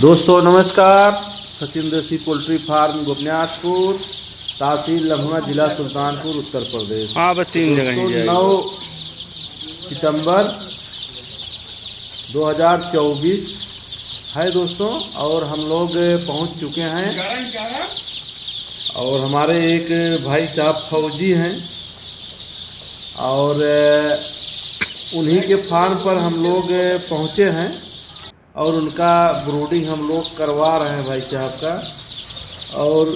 दोस्तों नमस्कार। सचिन देसी पोल्ट्री फार्म गोपनीनाथपुर, तहसील लम्होना, जिला सुल्तानपुर, उत्तर प्रदेश। हाँ बस 3 जगह ही जाएगी। 9 सितंबर 2024 है दोस्तों, और हम लोग पहुंच चुके हैं और हमारे एक भाई साहब फौजी हैं और उन्हीं के फार्म पर हम लोग पहुंचे हैं और उनका ब्रूडिंग हम लोग करवा रहे हैं भाई साहब का। और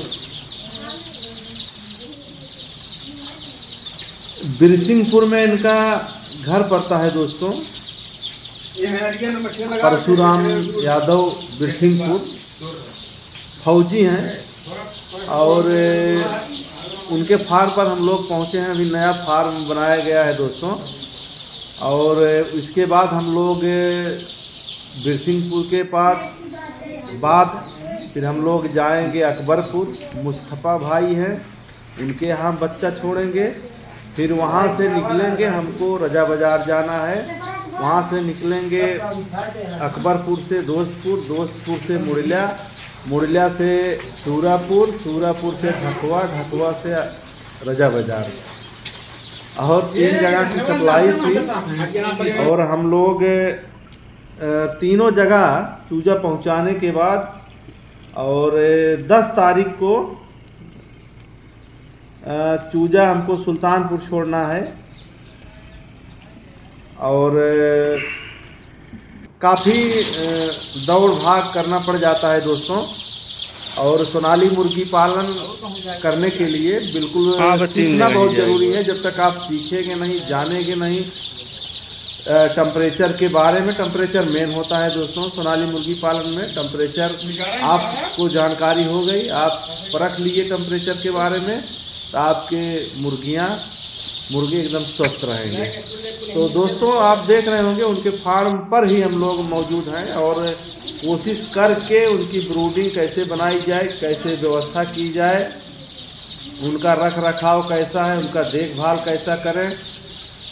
बिरसिंहपुर में इनका घर पड़ता है दोस्तों, परशुराम यादव बिरसिंहपुर। फौजी हैं और उनके फार्म पर हम लोग पहुंचे हैं। अभी नया फार्म बनाया गया है दोस्तों, और इसके बाद हम लोग बिरसिंहपुर के बाद फिर हम लोग जाएंगे अकबरपुर। मुस्तफ़ा भाई हैं, उनके यहाँ बच्चा छोड़ेंगे। फिर वहाँ से निकलेंगे, हमको रजा बाज़ार जाना है। वहाँ से निकलेंगे अकबरपुर से दोस्तपुर, दोस्तपुर से मुरलिया से सूरापुर, सूरापुर से ढकवा, ढकवा से रजा बाज़ार। और 3 जगह की सप्लाई थी और हम लोग तीनों जगह चूजा पहुंचाने के बाद और 10 तारीख को चूजा हमको सुल्तानपुर छोड़ना है। और काफ़ी दौड़ भाग करना पड़ जाता है दोस्तों। और सोनाली मुर्गी पालन करने के लिए बिल्कुल सीखना बहुत ज़रूरी है। जब तक आप सीखेंगे नहीं, जानेंगे नहीं टेम्परेचर के बारे में। टेम्परेचर मेन होता है दोस्तों सोनाली मुर्गी पालन में। टेम्परेचर आपको जानकारी हो गई, आप परख लिए टेम्परेचर के बारे में, तो आपके मुर्गे एकदम स्वस्थ रहेंगे। तो दोस्तों आप देख रहे होंगे उनके फार्म पर ही हम लोग मौजूद हैं और कोशिश करके उनकी ब्रूडिंग कैसे बनाई जाए, कैसे व्यवस्था की जाए, उनका रख रखाव कैसा है, उनका देखभाल कैसा करें।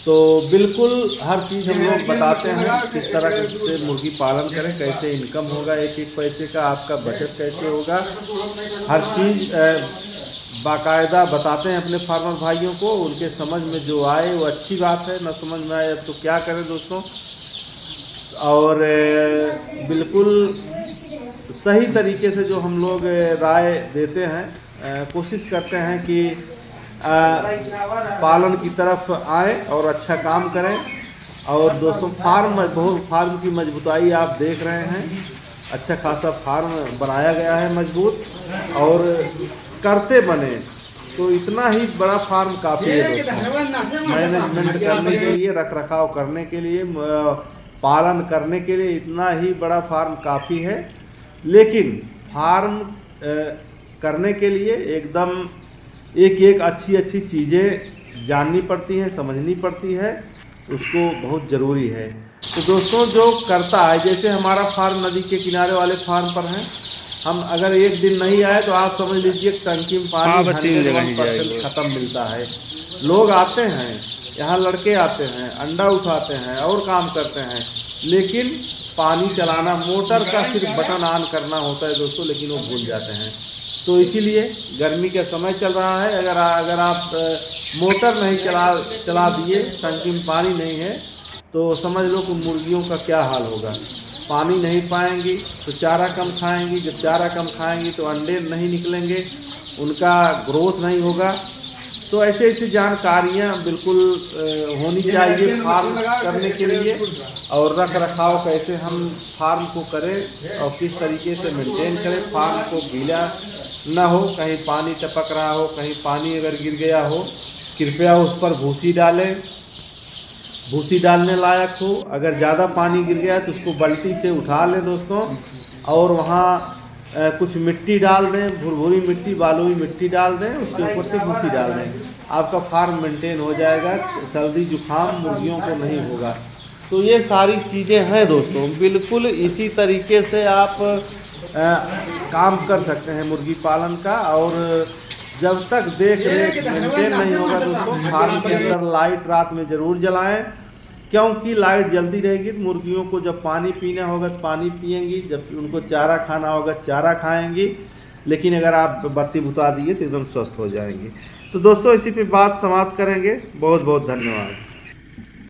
तो बिल्कुल हर चीज़ हम लोग बताते हैं, किस तरह से मुर्गी पालन करें, कैसे इनकम होगा, एक एक पैसे का आपका बचत कैसे होगा, हर चीज़ बाकायदा बताते हैं अपने फार्मर भाइयों को। उनके समझ में जो आए वो अच्छी बात है, ना समझ में आए तो क्या करें दोस्तों। और बिल्कुल सही तरीके से जो हम लोग राय देते हैं, कोशिश करते हैं कि पालन की तरफ आए और अच्छा काम करें। और दोस्तों फार्म की मजबूताई आप देख रहे हैं, अच्छा खासा फार्म बनाया गया है मजबूत, और करते बने तो इतना ही बड़ा फार्म काफ़ी है दोस्तों। मैनेजमेंट करने के लिए, रख रखाव करने के लिए, पालन करने के लिए इतना ही बड़ा फार्म काफ़ी है। लेकिन फार्म करने के लिए एकदम एक अच्छी चीज़ें जाननी पड़ती हैं, समझनी पड़ती है, उसको बहुत ज़रूरी है। तो दोस्तों जो करता है, जैसे हमारा फार्म नदी के किनारे वाले फार्म पर हैं, हम अगर एक दिन नहीं आए तो आप समझ लीजिए टंकी में पानी 100% ख़त्म मिलता है। लोग आते हैं यहाँ, लड़के आते हैं, अंडा उठाते हैं और काम करते हैं, लेकिन पानी चलाना, मोटर का सिर्फ बटन ऑन करना होता है दोस्तों, लेकिन वो भूल जाते हैं। तो इसीलिए गर्मी का समय चल रहा है, अगर आप मोटर नहीं चला दिए, टंकी में पानी नहीं है, तो समझ लो कि मुर्गियों का क्या हाल होगा। पानी नहीं पाएंगी तो चारा कम खाएंगी, जब चारा कम खाएंगी तो अंडे नहीं निकलेंगे, उनका ग्रोथ नहीं होगा। तो ऐसे जानकारियाँ बिल्कुल होनी चाहिए फार्म करने के लिए, और रख रखाव कैसे हम फार्म को करें और किस तरीके से मेंटेन करें। फार्म को गीला ना हो, कहीं पानी टपक रहा हो, कहीं पानी अगर गिर गया हो, कृपया उस पर भूसी डालें, भूसी डालने लायक हो। अगर ज़्यादा पानी गिर गया तो उसको बाल्टी से उठा लें दोस्तों, और वहाँ कुछ मिट्टी डाल दें, भुरभुरी मिट्टी, बालुई मिट्टी डाल दें, उसके ऊपर से भूसी डाल दें। आपका फार्म मेंटेन हो जाएगा, सर्दी जुकाम मुर्गियों को नहीं होगा। तो ये सारी चीज़ें हैं दोस्तों, बिल्कुल इसी तरीके से आप काम कर सकते हैं मुर्गी पालन का। और जब तक देख रेख मेंटेन नहीं होगा दोस्तों, फार्म के अंदर लाइट रात में ज़रूर जलाएं। क्योंकि लाइट जल्दी रहेगी तो मुर्गियों को जब पानी पीना होगा तो पानी पिएंगी, जब उनको चारा खाना होगा चारा खाएंगी। लेकिन अगर आप बत्ती बुता दिए तो एकदम स्वस्थ हो जाएंगी। तो दोस्तों इसी पे बात समाप्त करेंगे। बहुत बहुत धन्यवाद।